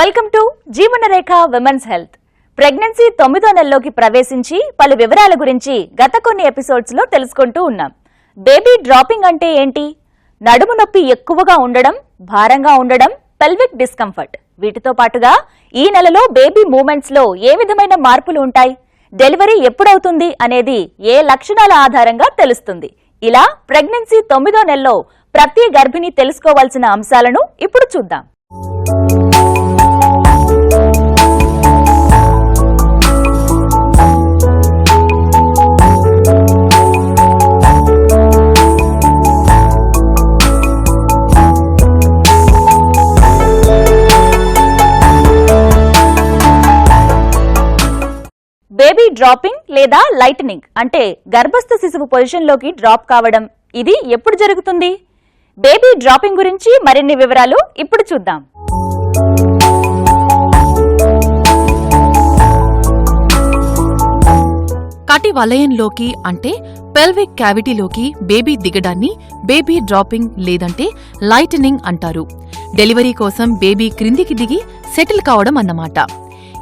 Welcome to Jeevanarekha women's health. Pregnancy 9వ నెలలోకి ప్రవేశించి పలు వివరాల గురించి గత కొన్ని ఎపిసోడ్స్ లో తెలుసుకుంటూ ఉన్నాం. బేబీ డ్రాపింగ్ అంటే ఏంటి, నడుము నొప్పి ఎక్కువగా ఉండడం, భారంగా ఉండడం, పెల్విక్ డిస్కంఫర్ట్, వీటితో పాటుగా ఈ నెలలో బేబీ మూవ్మెంట్స్ లో ఏ విధమైన మార్పులు ఉంటాయి, డెలివరీ ఎప్పుడవుతుంది అనేది ఏ లక్షణాల ఆధారంగా తెలుస్తుంది. ఇలా ప్రెగ్నెన్సీ 9వ నెలలో ప్రతి గర్భిణి తెలుసుకోవాల్సిన అంశాలను ఇప్పుడు చూద్దాం. బేబీ డ్రాపింగ్ లేదా లైటనింగ్ అంటే గర్భస్థ శిశువు పొజిషన్ లోకి డ్రాప్ కావడం. ఇది ఎప్పుడు జరుగుతుంది? బేబీ డ్రాపింగ్ గురించి మరిన్ని వివరాలు ఇప్పుడు చూద్దాం. కటి వలయంలోకి అంటే పెల్విక్ క్యావిటీలోకి బేబీ దిగడాన్ని బేబీ డ్రాపింగ్ లేదంటే లైటనింగ్ అంటారు. డెలివరీ కోసం బేబీ క్రిందికి దిగి సెటిల్ కావడం అన్నమాట.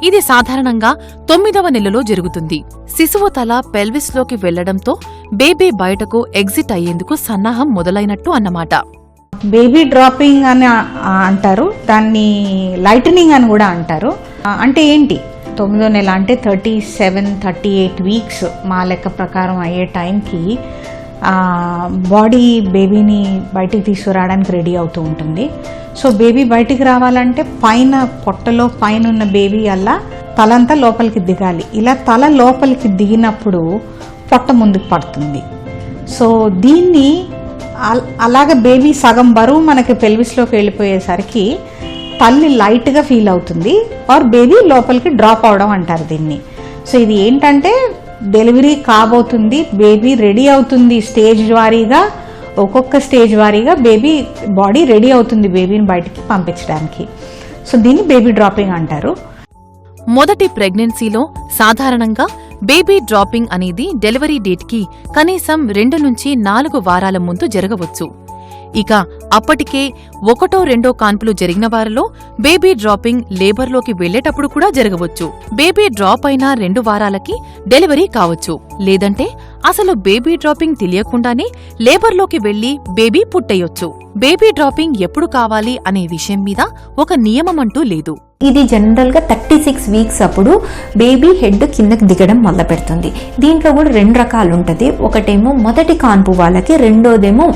ఇది సాధారణంగా 9వ నెలలో జరుగుతుంది. శిశువు తల పెల్విస్ లోకి వెళ్లడంతో బేబీ బయటకు ఎగ్జిట్ అయ్యేందుకు సన్నాహం మొదలైనట్టు అన్నమాట. బేబీ డ్రాపింగ్ అని అంటారు, దాన్ని లైటనింగ్ అని కూడా అంటారు. అంటే ఏంటి? 9వ నెల అంటే 37-38 వీక్స్ మా లెక్క ప్రకారం అయ్యే టైంకి బాడీ బేబీని బయటికి తీసుకురావడానికి రెడీ అవుతూ ఉంటుంది. సో బేబీ బయటికి రావాలంటే పైన పొట్టలో పైన ఉన్న బేబీ అలా తలంతా లోపలికి దిగాలి. ఇలా తల లోపలికి దిగినప్పుడు పొట్ట ముందుకు పడుతుంది. సో దీన్ని అలాగ బేబీ సగం బరువు మనకి పెల్విస్లోకి వెళ్ళిపోయేసరికి తల్లి లైట్గా ఫీల్ అవుతుంది, ఆర్ బేబీ లోపలికి డ్రాప్ అవడం అంటారు దీన్ని. సో ఇది ఏంటంటే డెలివరీ కాబోతుంది, బేబీ రెడీ అవుతుంది. స్టేజ్ వారీగా ఒక్కొక్క స్టేజ్ వారీగా బేబీ బాడీ రెడీ అవుతుంది బేబీని బయటికి పంపించడానికి. సో దీన్ని బేబీ డ్రాపింగ్ అంటారు. మొదటి ప్రెగ్నెన్సీలో సాధారణంగా బేబీ డ్రాపింగ్ అనేది డెలివరీ డేట్కి కనీసం 2 నుంచి 4 వారాల ముందు జరగవచ్చు. ఇక అప్పటికే 1-2 కాన్పులు జరిగిన వారిలో బేబీ డ్రాపింగ్ లేబర్లోకి వెళ్లేటప్పుడు కూడా జరగవచ్చు. బేబీ డ్రాప్ అయిన 2 వారాలకి డెలివరీ కావచ్చు, లేదంటే అసలు బేబీ డ్రాపింగ్ తెలియకుండానే లేబర్లోకి వెళ్లి బేబీ పుట్టేయొచ్చు. బేబీ డ్రాపింగ్ ఎప్పుడు కావాలి అనే విషయం మీద ఒక నియమమంటూ లేదు. ఇది జనరల్ గా 36 వీక్స్ అప్పుడు బేబీ హెడ్ కిందకి దిగడం మొదలు పెడుతుంది. దీంట్లో కూడా 2 రకాలు ఉంటుంది. ఒకటేమో మొదటి కాన్పు వాళ్ళకి, రెండోదేమో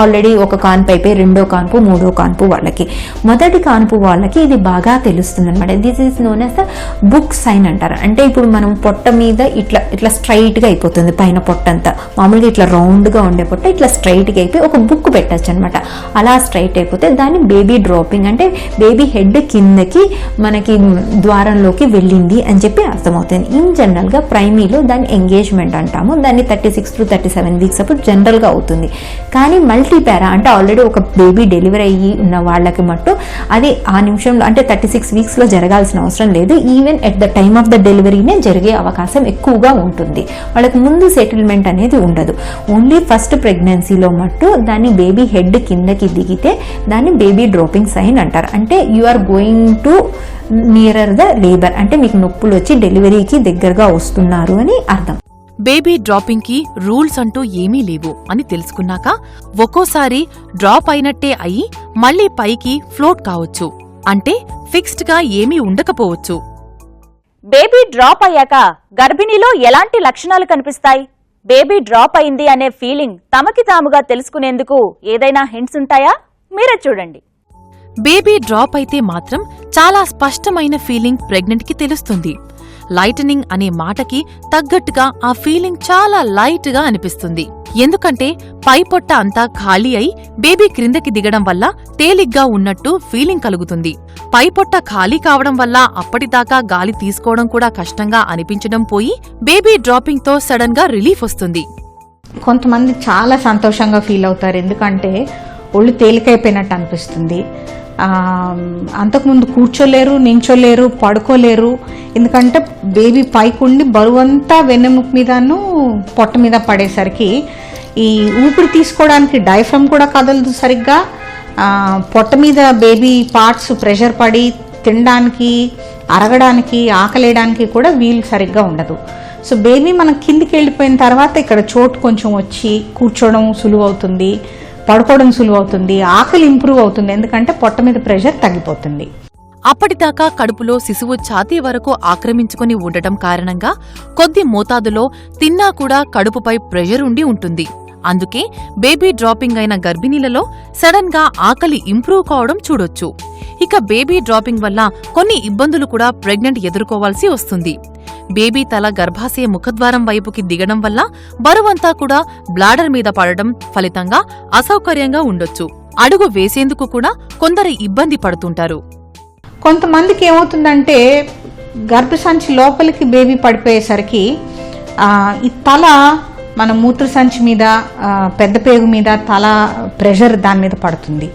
ఆల్రెడీ ఒక కాన్పు అయిపోయి 2వ కాన్పు 3వ కాన్పు వాళ్ళకి. మొదటి కాన్పు వాళ్ళకి ఇది బాగా తెలుస్తుంది అనమాట. This is known as the book sign అంటారు. అంటే ఇప్పుడు మనం పొట్ట మీద ఇట్లా స్ట్రైట్ గా అయిపోతుంది, పైన పొట్ట అంతా మామూలుగా ఇట్లా రౌండ్ గా ఉండే పొట్ట ఇట్లా స్ట్రైట్ గా అయిపోయి ఒక బుక్ పెట్టచ్చు అనమాట. అలా స్ట్రైట్ అయిపోతే దాన్ని బేబీ డ్రాపింగ్ అంటే బేబీ హెడ్ కిందకి మనకి ద్వారంలోకి వెళ్ళింది అని చెప్పి అర్థమవుతుంది. ఇన్ జనరల్ గా ప్రైమరీలో దాన్ని ఎంగేజ్మెంట్ అంటాము. దాన్ని 36-37 వీక్స్ అప్పుడు జనరల్ గా అవుతుంది. కానీ మల్టీపారా అంటే ఆల్రెడీ ఒక బేబీ డెలివరీ అయ్యి ఉన్న వాళ్ళకి మట్టు అది ఆ నిమిషంలో అంటే 36 వీక్స్ లో జరగాల్సిన అవసరం లేదు. Even at the time of the డెలివరీనే జరిగే అవకాశం ఎక్కువగా ఉంటుంది. వాళ్ళకి ముందు సెటిల్మెంట్ అనేది ఉండదు. ఓన్లీ ఫస్ట్ ప్రెగ్నెన్సీలో మట్టు దాన్ని బేబీ హెడ్ కిందకి దిగితే దాన్ని బేబీ డ్రాపింగ్ సైన్ అంటారు. అంటే you are going to nearer the labour, అంటే మీకు నొప్పులు వచ్చి డెలివరీకి దగ్గరగా వస్తున్నారు అని అర్థం. బేబీ డ్రాపింగ్ కి రూల్స్ అంటూ ఏమీ లేవు అని తెలుసుకున్నాక ఒక్కోసారి డ్రాప్ అయినట్టే అయి మళ్లీ పైకి ఫ్లోట్ కావచ్చు. అంటే ఫిక్స్డ్ గా ఏమీ ఉండకపోవచ్చు. బేబీ డ్రాప్ అయ్యాక గర్భిణిలో ఎలాంటి లక్షణాలు కనిపిస్తాయి? బేబీ డ్రాప్ అయింది అనే ఫీలింగ్ తమకి తాముగా తెలుసుకునేందుకు ఏదైనా హింట్స్ ఉంటాయా? మీరే చూడండి. బేబీ డ్రాప్ అయితే మాత్రం చాలా స్పష్టమైన ఫీలింగ్ ప్రెగ్నెంట్ కి తెలుస్తుంది. లైటనింగ్ అనే మాటకి తగ్గట్టుగా ఆ ఫీలింగ్ చాలా లైట్ గా అనిపిస్తుంది. ఎందుకంటే పై పొట్ట అంతా ఖాళీ అయి బేబీ క్రిందకి దిగడం వల్ల తేలిగ్గా ఉన్నట్టు ఫీలింగ్ కలుగుతుంది. పై పొట్ట ఖాళీ కావడం వల్ల అప్పటిదాకా గాలి తీసుకోవడం కూడా కష్టంగా అనిపించడం పోయి బేబీ డ్రాపింగ్ తో సడన్ గా రిలీఫ్ వస్తుంది. కొంతమంది చాలా సంతోషంగా ఫీల్ అవుతారు, ఎందుకంటే ఒళ్ళు తేలికైపోయినట్టు అనిపిస్తుంది. అంతకుముందు కూర్చోలేరు, నించోలేరు, పడుకోలేరు. ఎందుకంటే బేబీ పైకుండి బరువంతా వెన్నెముక మీదను పొట్ట మీద పడేసరికి ఈ ఊపిరి తీసుకోవడానికి డయాఫ్రమ్ కూడా కదలదు సరిగ్గా. పొట్ట మీద బేబీ పార్ట్స్ ప్రెషర్ పడి తినడానికి, అరగడానికి, ఆకలేయడానికి కూడా వీలు సరిగ్గా ఉండదు. సో బేబీ మనం కిందికి వెళ్ళిపోయిన తర్వాత ఇక్కడ చోటు కొంచెం వచ్చి కూర్చోవడం సులువు అవుతుంది, పడుకోవడం సులువు అవుతుంది, ఆకలి ఇంప్రూవ్ అవుతుంది, ఎందుకంటే పొట్ట మీద ప్రెషర్ తగ్గిపోతుంది. అప్పటిదాకా కడుపులో శిశువు ఛాతీ వరకు ఆక్రమించుకుని ఉండటం కారణంగా కొద్ది మోతాదులో తిన్నా కూడా కడుపుపై ప్రెషర్ ఉండి ఉంటుంది. అందుకే బేబీ డ్రాపింగ్ అయిన గర్భిణీలలో సడన్ గా ఆకలి ఇంప్రూవ్ కావడం చూడొచ్చు. ఇక బేబీ డ్రాపింగ్ వల్ల కొన్ని ఇబ్బందులు కూడా ప్రెగ్నెంట్ ఎదుర్కోవాల్సి వస్తుంది. బేబీ తల గర్భాశయ ముఖద్వారం వైపుకి దిగడం వల్ల బరువంతా కూడా బ్లాడర్ మీద పడడం ఫలితంగా అసౌకర్యంగా ఉండొచ్చు. అడుగు వేసేందుకు కూడా కొందరు ఇబ్బంది పడుతుంటారు. కొంతమందికి ఏమవుతుందంటే గర్భసంచి లోపలికి బేబీ పడిపోయేసరికి ఈ తల మన మూత్రసంచి మీద, పెద్ద పేగు మీద తల ప్రెషర్ దాని మీద పడుతుంది.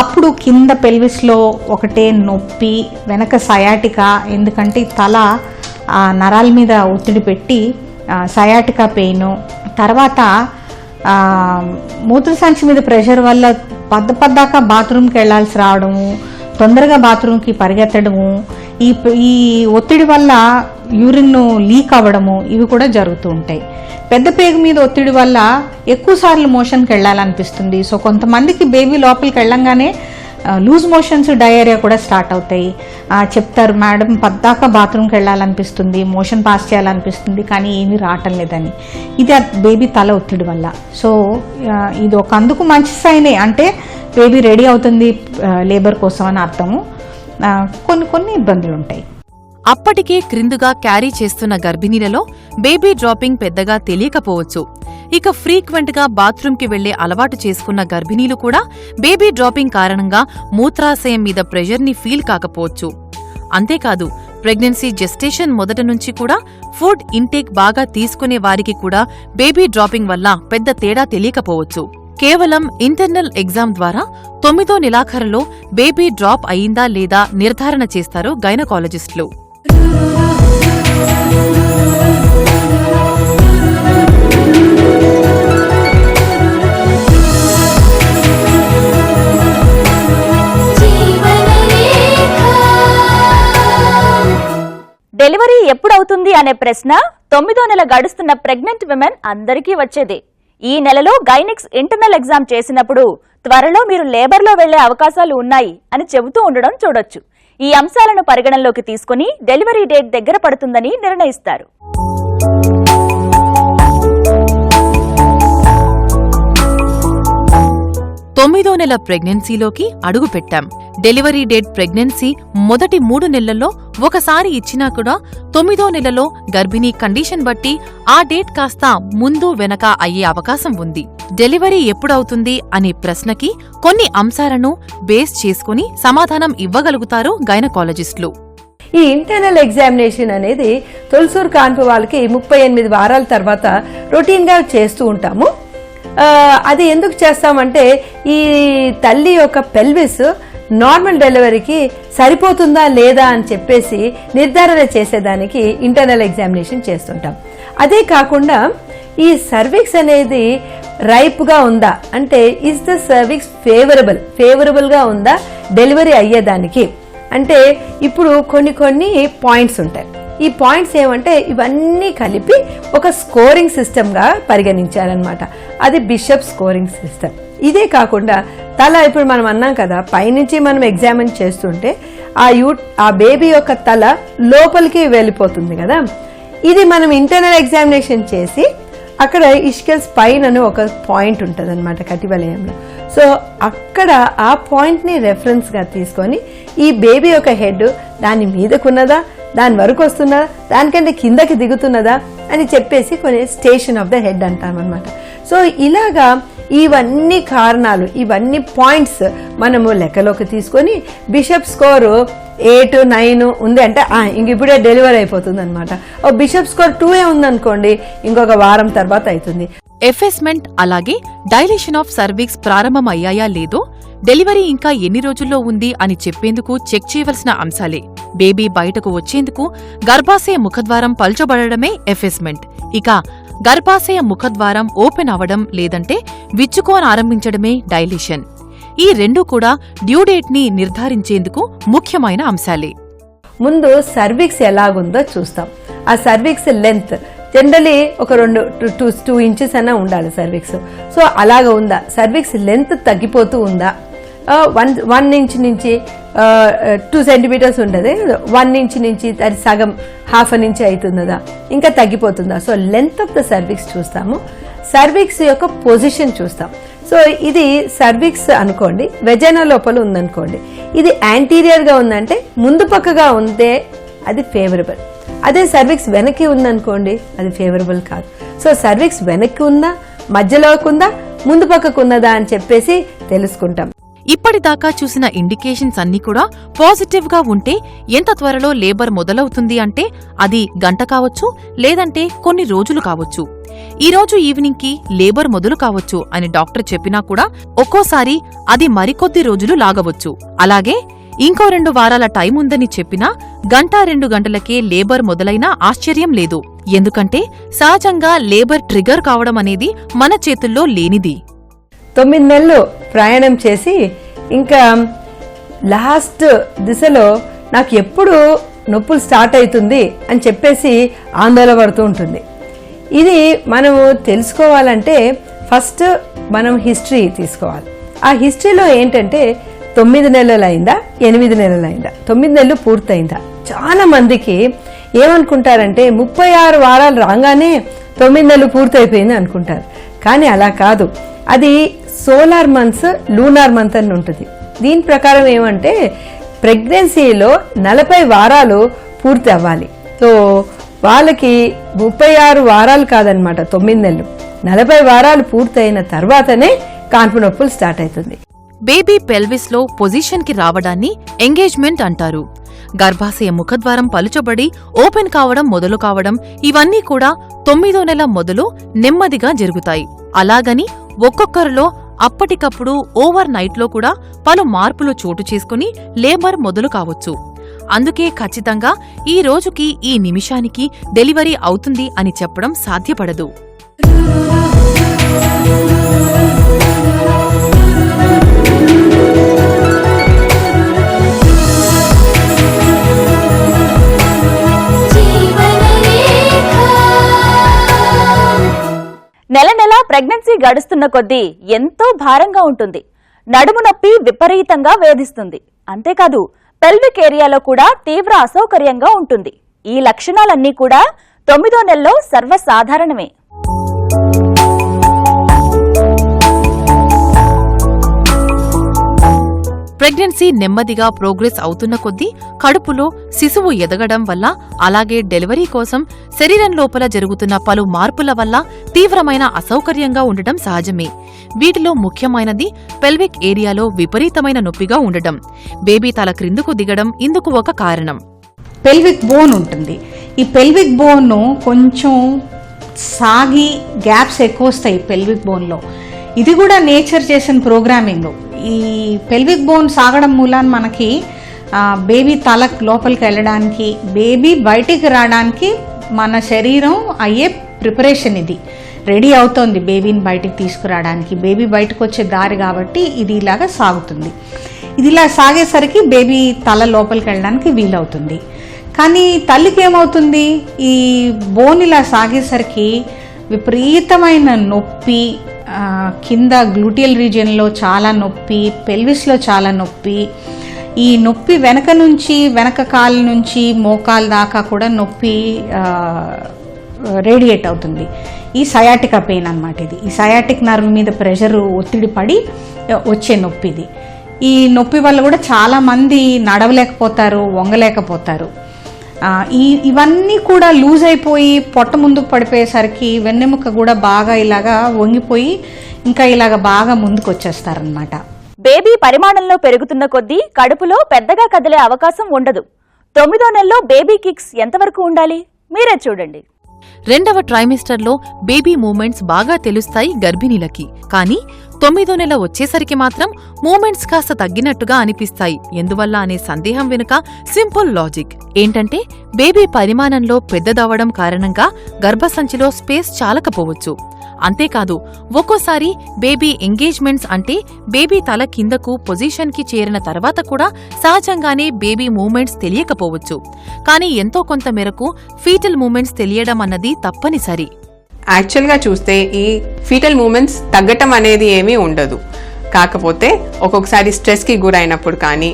అప్పుడు కింద పెల్విస్లో ఒకటే నొప్పి, వెనక సయాటికా, ఎందుకంటే తల నరాల మీద ఒత్తిడి పెట్టి సయాటికా పెయిన్, తర్వాత మూత్రసంచి మీద ప్రెషర్ వల్ల పద్దాకా బాత్రూమ్కి వెళ్లాల్సి రావడము, తొందరగా బాత్రూమ్కి పరిగెత్తడము, ఈ ఒత్తిడి వల్ల యూరిన్ లీక్ అవ్వడము, ఇవి కూడా జరుగుతూ ఉంటాయి. పెద్ద పేగు మీద ఒత్తిడి వల్ల ఎక్కువసార్లు మోషన్కి వెళ్ళాలనిపిస్తుంది. సో కొంతమందికి బేబీ లోపలికి వెళ్ళంగానే లూజ్ మోషన్స్, డయేరియా కూడా స్టార్ట్ అవుతాయి. చెప్తారు, మేడం పద్దాకా బాత్రూమ్కి వెళ్ళాలనిపిస్తుంది, మోషన్ పాస్ చేయాలనిపిస్తుంది, కానీ ఏమీ రావటం లేదని. ఇది బేబీ తల ఒత్తిడి వల్ల. సో ఇది ఒక అందుకు మంచి సైనే, అంటే బేబీ రెడీ అవుతుంది లేబర్ కోసం అని అర్థము. కొన్ని ఇబ్బందులు ఉంటాయి. అప్పటికే క్రిందుగా క్యారీ చేస్తున్న గర్భిణీలలో బేబీ డ్రాపింగ్ పెద్దగా తెలియకపోవచ్చు. ఇక ఫ్రీక్వెంట్ గా బాత్రూంకి వెళ్లే అలవాటు చేసుకున్న గర్భిణీలు కూడా బేబీ డ్రాపింగ్ కారణంగా మూత్రాశయం మీద ప్రెషర్ ని ఫీల్ కాకపోవచ్చు. అంతేకాదు, ప్రెగ్నెన్సీ జెస్టేషన్ మొదట నుంచి కూడా ఫుడ్ ఇంటేక్ బాగా తీసుకునే వారికి కూడా బేబీ డ్రాపింగ్ వల్ల పెద్ద తేడా తెలియకపోవచ్చు. కేవలం ఇంటర్నల్ ఎగ్జామ్ ద్వారా 9వ నెలాఖరులో బేబీ డ్రాప్ అయిందా లేదా నిర్ధారణ చేస్తారు గైనకాలజిస్టులు. డెలివరీ ఎప్పుడవుతుంది అనే ప్రశ్న 9వ నెల గడుస్తున్న ప్రెగ్నెంట్ విమెన్ అందరికీ వచ్చేదే. ఈ నెలలో గైనిక్స్ ఇంటర్నల్ ఎగ్జామ్ చేసినప్పుడు త్వరలో మీరు లేబర్లో వెళ్లే అవకాశాలు ఉన్నాయి అని చెబుతూ ఉండడం చూడొచ్చు. ఈ అంశాలను పరిగణనలోకి తీసుకుని డెలివరీ డేట్ దగ్గర పడుతుందని నిర్ణయిస్తారు. తొమ్మిదో నెల ప్రెగ్నెన్సీలోకి అడుగు పెట్టాం. డెలివరీ డేట్ ప్రెగ్నెన్సీ మొదటి 3 నెలల్లో ఒకసారి ఇచ్చినా కూడా 9వ నెలలో గర్భిణీ కండిషన్ బట్టి ఆ డేట్ కాస్త ముందు వెనక అయ్యే అవకాశం ఉంది. డెలివరీ ఎప్పుడవుతుంది అనే ప్రశ్నకి కొన్ని అంశాలను బేస్ చేసుకుని సమాధానం ఇవ్వగలుగుతారు గైనకాలజిస్టులు. ఈ ఇంటర్నల్ ఎగ్జామినేషన్ అనేది తొలిసూరు కాన్పు వాళ్ళకి 38 వారాల తర్వాత రొటీన్గా చేస్తూ ఉంటాము. అది ఎందుకు చేస్తామంటే ఈ తల్లి యొక్క పెల్విస్ నార్మల్ డెలివరీకి సరిపోతుందా లేదా అని చెప్పేసి నిర్ధారణ చేసేదానికి ఇంటర్నల్ ఎగ్జామినేషన్ చేస్తుంటాం. అదే కాకుండా ఈ సర్విక్స్ అనేది రైప్గా ఉందా అంటే ఇస్ ద సర్విక్స్ ఫేవరబుల్గా ఉందా డెలివరీ అయ్యేదానికి అంటే ఇప్పుడు కొన్ని పాయింట్స్ ఉంటాయి. ఈ పాయింట్స్ ఏమంటే ఇవన్నీ కలిపి ఒక స్కోరింగ్ సిస్టమ్గా పరిగణించారనమాట. అది బిషప్ స్కోరింగ్ సిస్టమ్. ఇదే కాకుండా తల ఇప్పుడు మనం అన్నాం కదా, పైనుంచి మనం ఎగ్జామిన్ చేస్తుంటే ఆ బేబీ యొక్క తల లోపలికి వెళ్ళిపోతుంది కదా. ఇది మనం ఇంటర్నల్ ఎగ్జామినేషన్ చేసి అక్కడ ఇష్కల్స్ పైన ఒక పాయింట్ ఉంటుంది అనమాట కటివలయంలో. సో అక్కడ ఆ పాయింట్ని రెఫరెన్స్గా తీసుకొని ఈ బేబీ యొక్క హెడ్ దాని మీదకున్నదా, దాని వరకు వస్తున్నదా, దానికంటే కిందకి దిగుతున్నదా అని చెప్పేసి కొన్ని స్టేషన్ ఆఫ్ ద హెడ్ అంటాం అనమాట. సో ఇలాగా ఇవన్నీ కారణాలు, ఇవన్నీ పాయింట్స్ మనము లెక్కలోకి తీసుకొని బిషప్ స్కోరు 8, 9 ఉంది అంటే ఇంక ఇప్పుడే డెలివరీ అయిపోతుంది అనమాట. ఓ బిషప్ స్కోర్ 2 ఉందనుకోండి, ఇంకొక వారం తర్వాత అవుతుంది. ఎఫెస్మెంట్ అలాగే డైలేషన్ ఆఫ్ సర్విక్స్ ప్రారంభమయ్యాయా లేదో, డెలివరీ ఇంకా ఎన్ని రోజుల్లో ఉంది అని చెప్పేందుకు చెక్ చేయవలసిన అంశాలే. బేబీ బయటకు వచ్చేందుకు గర్భాశయ ముఖద్వారం పల్చబడమే ఎఫెస్మెంట్. ఇక గర్భాశయ ముఖద్వారం ఓపెన్ అవడం లేదంటే విచ్చుకోనారంభించడమే డైలేషన్. ఈ రెండూ కూడా డ్యూ డేట్ ని నిర్ధారించేందుకు ముఖ్యమైన అంశాలే. ముందు సర్విక్స్ ఎలాగుందో చూస్తాం. ఆ సర్విక్స్ లెంత్ జనరలీ ఒక 2 ఇంచెస్ అయినా ఉండాలి సర్విక్స్. సో అలాగ ఉందా, సర్విక్స్ లెంత్ తగ్గిపోతూ ఉందా, 1 ఇంచ్ నుంచి 2 సెంటీమీటర్స్ ఉంటుంది, 1 ఇంచ్ నుంచి అది సగం ½ ఇంచ్ అవుతుందా, ఇంకా తగ్గిపోతుందా. So length of the cervix చూస్తాము. సర్విక్స్ యొక్క పొజిషన్ చూస్తాం. సో ఇది సర్విక్స్ అనుకోండి, వెజైనా లోపల ఉందనుకోండి, ఇది యాంటీరియర్ గా ఉందంటే ముందు పక్కగా ఉంటే అది ఫేవరబుల్. అదే సర్విక్స్ వెనక్కి ఉందనుకోండి అది ఫేవరబుల్ కాదు. సో సర్విక్స్ వెనక్కి ఉందా, మధ్యలోకి ఉందా, ముందు పక్కకు ఉన్నదా అని చెప్పేసి తెలుసుకుంటాం. ఇప్పటిదాకా చూసిన ఇండికేషన్స్ అన్నీ కూడా పాజిటివ్ గా ఉంటే ఎంత త్వరలో లేబర్ మొదలవుతుంది అంటే అది గంట కావచ్చు, లేదంటే కొన్ని రోజులు కావచ్చు. ఈ రోజు ఈవినింగ్ కి లేబర్ మొదలు కావచ్చు అని డాక్టర్ చెప్పినా కూడా ఒక్కోసారి అది మరికొద్ది రోజులు లాగవచ్చు. అలాగే ఇంకో 2 వారాల టైం ఉందని చెప్పినా 1-2 గంటలకే లేబర్ మొదలైనా ఆశ్చర్యం లేదు. ఎందుకంటే సహజంగా లేబర్ ట్రిగర్ కావడం అనేది మన చేతుల్లో లేనిది. 9 నెలలు ప్రయాణం చేసి ఇంకా లాస్ట్ దిశలో నాకు ఎప్పుడు నొప్పులు స్టార్ట్ అవుతుంది అని చెప్పేసి ఆందోళన పడుతూ ఉంటుంది. ఇది మనము తెలుసుకోవాలంటే ఫస్ట్ మనం హిస్టరీ తీసుకోవాలి. ఆ హిస్టరీలో ఏంటంటే 9 నెలలు అయిందా, 8 నెలలు అయిందా, 9 నెలలు పూర్తయిందా. చాలా మందికి ఏమనుకుంటారంటే 36 వారాలు రాగానే 9 నెలలు పూర్తయిపోయింది అనుకుంటారు. కానీ అలా కాదు. అది సోలార్ మంత్స్, లూనార్ మంత్ అని ఉంటుంది. దీని ప్రకారం ఏమంటే ప్రెగ్నెన్సీలో 40 వారాలు పూర్తి అవ్వాలి. సో వాళ్ళకి 36 వారాలు కాదనమాట 9 నెలలు, 40 వారాలు పూర్తయిన తర్వాతనే కాన్పు నొప్పులు స్టార్ట్ అవుతుంది. బేబీ పెల్విస్ లో పొజిషన్ కి రావడాన్ని ఎంగేజ్మెంట్ అంటారు. గర్భాశయ ముఖద్వారం పలుచబడి ఓపెన్ కావడం మొదలు కావడం ఇవన్నీ కూడా 9వ నెల మొదలు నెమ్మదిగా జరుగుతాయి. అలాగని ఒక్కొక్కరిలో అప్పటికప్పుడు ఓవర్ నైట్ లో కూడా పలు మార్పులు చోటు చేసుకుని లేబర్ మొదలు కావచ్చు. అందుకే ఖచ్చితంగా ఈ రోజుకి ఈ నిమిషానికి డెలివరీ అవుతుంది అని చెప్పడం సాధ్యపడదు. నెల నెలా ప్రెగ్నెన్సీ గడుస్తున్న కొద్దీ ఎంతో భారంగా ఉంటుంది. నడుము నొప్పి విపరీతంగా వేధిస్తుంది. అంతేకాదు పెల్విక్ ఏరియాలో కూడా తీవ్ర అసౌకర్యంగా ఉంటుంది. ఈ లక్షణాలన్నీ కూడా 9వ నెలలో సర్వసాధారణమే. ప్రెగ్నెన్సీ నెమ్మదిగా ప్రోగ్రెస్ అవుతున్న కొద్దీ కడుపులో శిశువు ఎదగడం వల్ల, అలాగే డెలివరీ కోసం శరీరం లోపల జరుగుతున్న పలు మార్పుల వల్ల తీవ్రమైన అసౌకర్యంగా ఉండటం సహజమే. వీటిలో ముఖ్యమైనది పెల్విక్ ఏరియాలో విపరీతమైన నొప్పిగా ఉండడం, బేబీ తల క్రిందుకు దిగడం ఇందుకు ఒక కారణం. పెల్విక్ బోన్ ఉంటుంది. ఈ పెల్విక్ బోన్ కొంచెం సాగి గ్యాప్స్ ఎక్కువ వస్తాయి పెల్విక్ బోన్లో. ఇది కూడా నేచర్ చేసిన ప్రోగ్రామింగ్. ఈ పెల్విక్ బోన్ సాగడం మూలాన మనకి బేబీ తల లోపలికి వెళ్ళడానికి, బేబీ బయటికి రావడానికి మన శరీరం అయ్యే ప్రిపరేషన్ ఇది రెడీ అవుతోంది. బేబీని బయటికి తీసుకురావడానికి, బేబీ బయటకు వచ్చే దారి కాబట్టి ఇది ఇలాగా సాగుతుంది. ఇది ఇలా సాగేసరికి బేబీ తల లోపలికి వెళ్ళడానికి వీలవుతుంది. కానీ తల్లికి ఏమవుతుంది, ఈ బోన్ ఇలా సాగేసరికి విపరీతమైన నొప్పి, కింద గ్లూటియల్ రీజియన్లో చాలా నొప్పి, పెల్విస్లో చాలా నొప్పి. ఈ నొప్పి వెనక కాలు నుంచి మోకాలు దాకా కూడా నొప్పి రేడియేట్ అవుతుంది. ఈ సయాటికా పెయిన్ అన్నమాట ఇది. ఈ సయాటిక్ నర్వ్ మీద ప్రెషర్ ఒత్తిడి పడి వచ్చే నొప్పి ఇది. ఈ నొప్పి వల్ల కూడా చాలామంది నడవలేకపోతారు, వంగలేకపోతారు. ఇవన్నీ కూడా లూజ్ అయిపోయి పొట్ట ముందుకు పడిపోయేసరికి వెన్నెముక కూడా బాగా ఇలాగా వంగిపోయి ఇంకా ఇలాగా బాగా ముందుకు వచ్చేస్తారనమాట. బేబీ పరిమాణంలో పెరుగుతున్న కొద్దీ కడుపులో పెద్దగా కదిలే అవకాశం ఉండదు. 9వ నెలలో బేబీ కిక్స్ ఎంతవరకు ఉండాలి మీరే చూడండి. 2వ ట్రైమిస్టర్లో బేబీ మూమెంట్స్ బాగా తెలుస్తాయి గర్భిణీలకి. కానీ 9వ నెల వచ్చేసరికి మాత్రం మూమెంట్స్ కాస్త తగ్గినట్టుగా అనిపిస్తాయి. ఎందువల్ల అనే సందేహం వెనుక సింపుల్ లాజిక్ ఏంటంటే, బేబీ పరిమాణంలో పెద్దదవ్వడం కారణంగా గర్భసంచిలో స్పేస్ చాలకపోవచ్చు. అంతేకాదు ఒక్కోసారి బేబీ ఎంగేజ్మెంట్స్ అంటే బేబీ తల కిందకు పొజిషన్కి చేరిన తర్వాత కూడా సహజంగానే బేబీ మూమెంట్స్ తెలియకపోవచ్చు. కానీ ఎంతో కొంత మేరకు ఫీటల్ మూమెంట్స్ తెలియడం అన్నది తప్పనిసరి. యాక్చువల్గా చూస్తే ఈ ఫీటల్ మూమెంట్స్ తగ్గటం అనేది ఏమీ ఉండదు. కాకపోతే ఒక్కొక్కసారి స్ట్రెస్కి గురైనప్పుడు కానీ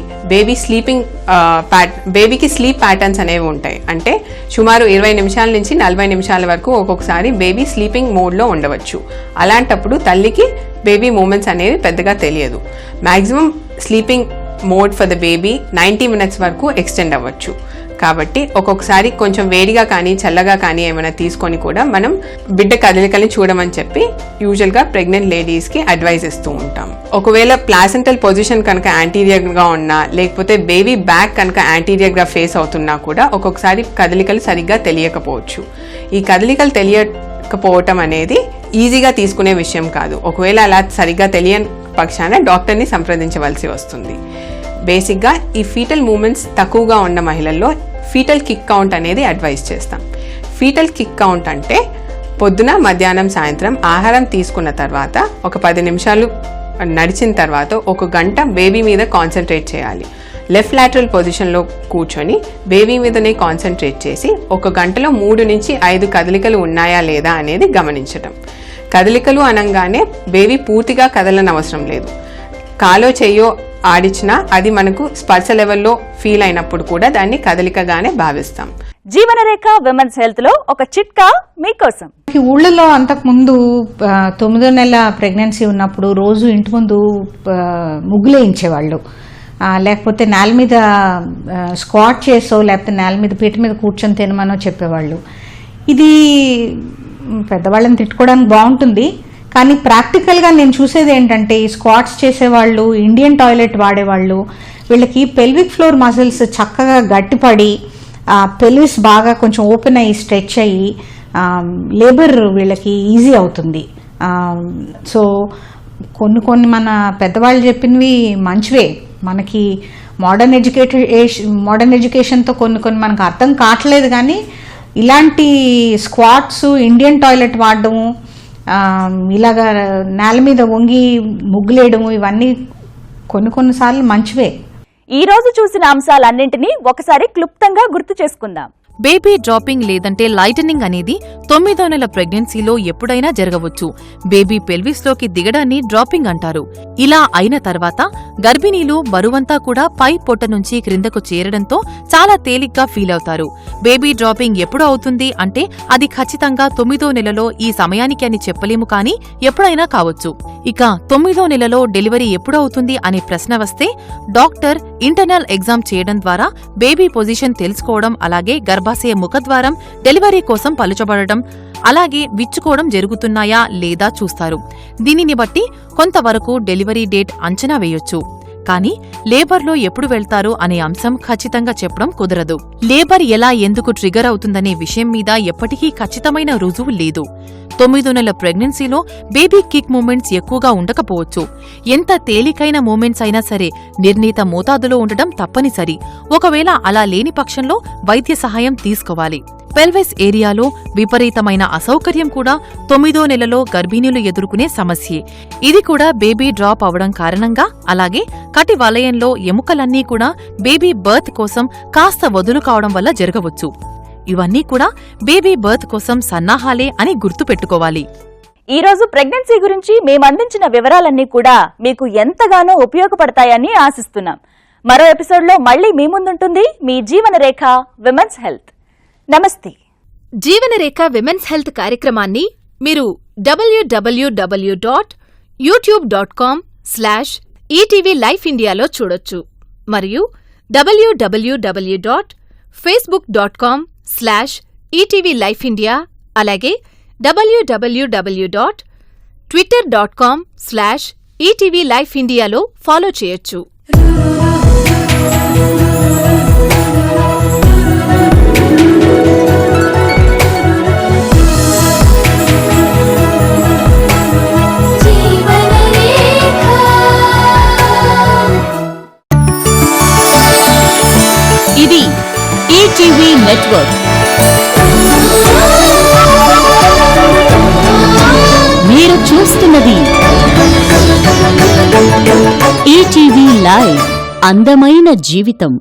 బేబీకి స్లీప్ ప్యాటర్న్స్ అనేవి ఉంటాయి. అంటే సుమారు 20 నిమిషాల నుంచి 40 నిమిషాల వరకు ఒక్కొక్కసారి బేబీ స్లీపింగ్ మోడ్లో ఉండవచ్చు. అలాంటప్పుడు తల్లికి బేబీ మూమెంట్స్ అనేవి పెద్దగా తెలియదు. Maximum sleeping mode for the baby 90 minutes వరకు ఎక్స్టెండ్ అవ్వచ్చు. కాబట్టి ఒక్కొక్కసారి కొంచెం వేడిగా కానీ చల్లగా కానీ ఏమైనా తీసుకొని కూడా మనం బిడ్డ కదలికల్ని చూడమని చెప్పి యూజువల్గా ప్రెగ్నెంట్ లేడీస్కి అడ్వైజ్ ఇస్తూ ఉంటాం. ఒకవేళ ప్లాసెంటల్ పొజిషన్ కనుక యాంటీరియర్గా ఉన్నా లేకపోతే బేబీ బ్యాక్ కనుక యాంటీరియర్గా ఫేస్ అవుతున్నా కూడా ఒక్కొక్కసారి కదలికలు సరిగ్గా తెలియకపోవచ్చు. ఈ కదలికలు తెలియకపోవటం అనేది ఈజీగా తీసుకునే విషయం కాదు. ఒకవేళ అలా సరిగ్గా తెలియని పక్షాన డాక్టర్ని సంప్రదించవలసి వస్తుంది. బేసిక్గా ఈ ఫీటల్ మూమెంట్స్ తక్కువగా ఉన్న మహిళల్లో ఫీటల్ కిక్ కౌంట్ అనేది అడ్వైజ్ చేస్తాం. ఫీటల్ కిక్ కౌంట్ అంటే పొద్దున మధ్యాహ్నం సాయంత్రం ఆహారం తీసుకున్న తర్వాత ఒక 10 నిమిషాలు నడిచిన తర్వాత 1 గంట బేబీ మీద కాన్సన్ట్రేట్ చేయాలి. లెఫ్ట్ లాటరల్ పొజిషన్లో కూర్చొని బేబీ మీదనే కాన్సన్ట్రేట్ చేసి 1 గంటలో 3 నుంచి 5 కదలికలు ఉన్నాయా లేదా అనేది గమనించటం. కదలికలు అనగానే బేబీ పూర్తిగా కదలనవసరం లేదు. కాలో చెయ్యో ఆడిచ్చినా అది మనకు స్పర్శ లెవెల్లో ఫీల్ అయినప్పుడు కూడా దాన్ని కదలికగానే భావిస్తాం. జీవనరేఖ విమెన్స్ హెల్త్ లో ఒక చిట్కా మీకోసం. ఊళ్ళలో అంతకుముందు 9వ నెల ప్రెగ్నెన్సీ ఉన్నప్పుడు రోజు ఇంటి ముందు ముగ్గులేయించేవాళ్ళు. లేకపోతే నేల మీద స్క్వాట్ చేసో లేకపోతే నేల మీద పీట మీద కూర్చొని తినమనో చెప్పేవాళ్ళు. ఇది పెద్దవాళ్ళని తిట్టుకోవడానికి బాగుంటుంది, కానీ ప్రాక్టికల్గా నేను చూసేది ఏంటంటే ఈ స్క్వాట్స్ చేసేవాళ్ళు, ఇండియన్ టాయిలెట్ వాడేవాళ్ళు, వీళ్ళకి పెల్విక్ ఫ్లోర్ మజిల్స్ చక్కగా గట్టిపడి పెల్విస్ బాగా కొంచెం ఓపెన్ అయ్యి స్ట్రెచ్ అయ్యి లేబర్ వీళ్ళకి ఈజీ అవుతుంది. సో కొన్ని మన పెద్దవాళ్ళు చెప్పినవి మంచివే. మనకి మోడర్న్ ఎడ్యుకేషన్తో కొన్ని మనకు అర్థం కావట్లేదు, కానీ ఇలాంటి స్క్వాట్స్, ఇండియన్ టాయిలెట్ వాడడము, ఇలాగా నేల మీద వంగి ముగ్గులేయడము ఇవన్నీ కొన్నిసార్లు మంచివే. ఈ రోజు చూసిన అంశాలన్నింటినీ ఒకసారి క్లుప్తంగా గుర్తు చేసుకుందాం. బేబీ డ్రాపింగ్ లేదంటే లైటనింగ్ అనేది 9వ నెల ప్రెగ్నెన్సీలో ఎప్పుడైనా జరగవచ్చు. బేబీ పెల్విస్లోకి దిగడాన్ని డ్రాపింగ్ అంటారు. ఇలా అయిన తర్వాత గర్భిణీలు బరువంతా కూడా పై పొట్ట నుంచి క్రిందకు చేరడంతో చాలా తేలిగ్గా ఫీల్ అవుతారు. బేబీ డ్రాపింగ్ ఎప్పుడు అవుతుంది అంటే అది ఖచ్చితంగా 9వ నెలలో ఈ సమయానికి అని చెప్పలేము, కానీ ఎప్పుడైనా కావచ్చు. ఇక 9వ నెలలో డెలివరీ ఎప్పుడు అవుతుంది అనే ప్రశ్న వస్తే డాక్టర్ ఇంటర్నల్ ఎగ్జామ్ చేయడం ద్వారా బేబీ పొజిషన్ తెలుసుకోవడం, అలాగే గర్భాశయ ముఖద్వారం డెలివరీ కోసం పలుచబడడం, అలాగే విచ్చుకోవడం జరుగుతున్నాయా లేదా చూస్తారు. దీనిని బట్టి కొంతవరకు డెలివరీ డేట్ అంచనా వేయొచ్చు. కానీ లేబర్లో ఎప్పుడు వెళ్తారు అనే అంశం ఖచ్చితంగా చెప్పడం కుదరదు. లేబర్ ఎలా ఎందుకు ట్రిగర్ అవుతుందనే విషయం మీద ఎప్పటికీ ఖచ్చితమైన రుజువు లేదు. 9వ నెల ప్రెగ్నెన్సీలో బేబీ కిక్ మూమెంట్స్ ఎక్కువగా ఉండకపోవచ్చు. ఎంత తేలికైన మూమెంట్స్ అయినా సరే నిర్ణీత మోతాదులో ఉండడం తప్పనిసరి. ఒకవేళ అలా లేని పక్షంలో వైద్య సహాయం తీసుకోవాలి. పెల్విస్ ఏరియాలో విపరీతమైన అసౌకర్యం కూడా 9వ నెలలో గర్భిణీలు ఎదుర్కొనే సమస్యే. ఇది కూడా బేబీ డ్రాప్ అవడం కారణంగా, అలాగే కటి వలయంలో ఎముకలన్నీ కూడా బేబీ బర్త్ కోసం కాస్త వదులు కావడం వల్ల జరగవచ్చు. ఇవన్నీ కూడా బేబీ బర్త్ కోసం సన్నాహాలే అని గుర్తుపెట్టుకోవాలి. ఈ రోజు ప్రెగ్నెన్సీ గురించి మేమందించిన వివరాలన్నీ కూడా మీకు ఎంతగానో ఉపయోగపడతాయని ఆశిస్తున్నాం. మరో ఎపిసోడ్లో మళ్లీ మీ ముందుంటుంది మీ జీవనరేఖ విమెన్స్ హెల్త్. నమస్తే. జీవనరేఖ విమెన్స్ హెల్త్ కార్యక్రమాన్ని మీరు www.youtube.com/ETV Life Indiaలో చూడొచ్చు, మరియు www.facebook.com/ETV Life India, అలాగే www.twitter.com/ETV Life Indiaలో ఫాలో చేయొచ్చు. ఇది ఈటీవీ నెట్వర్క్. మీరు చూస్తున్నది ఈటీవీ లైవ్ అందమైన జీవితం.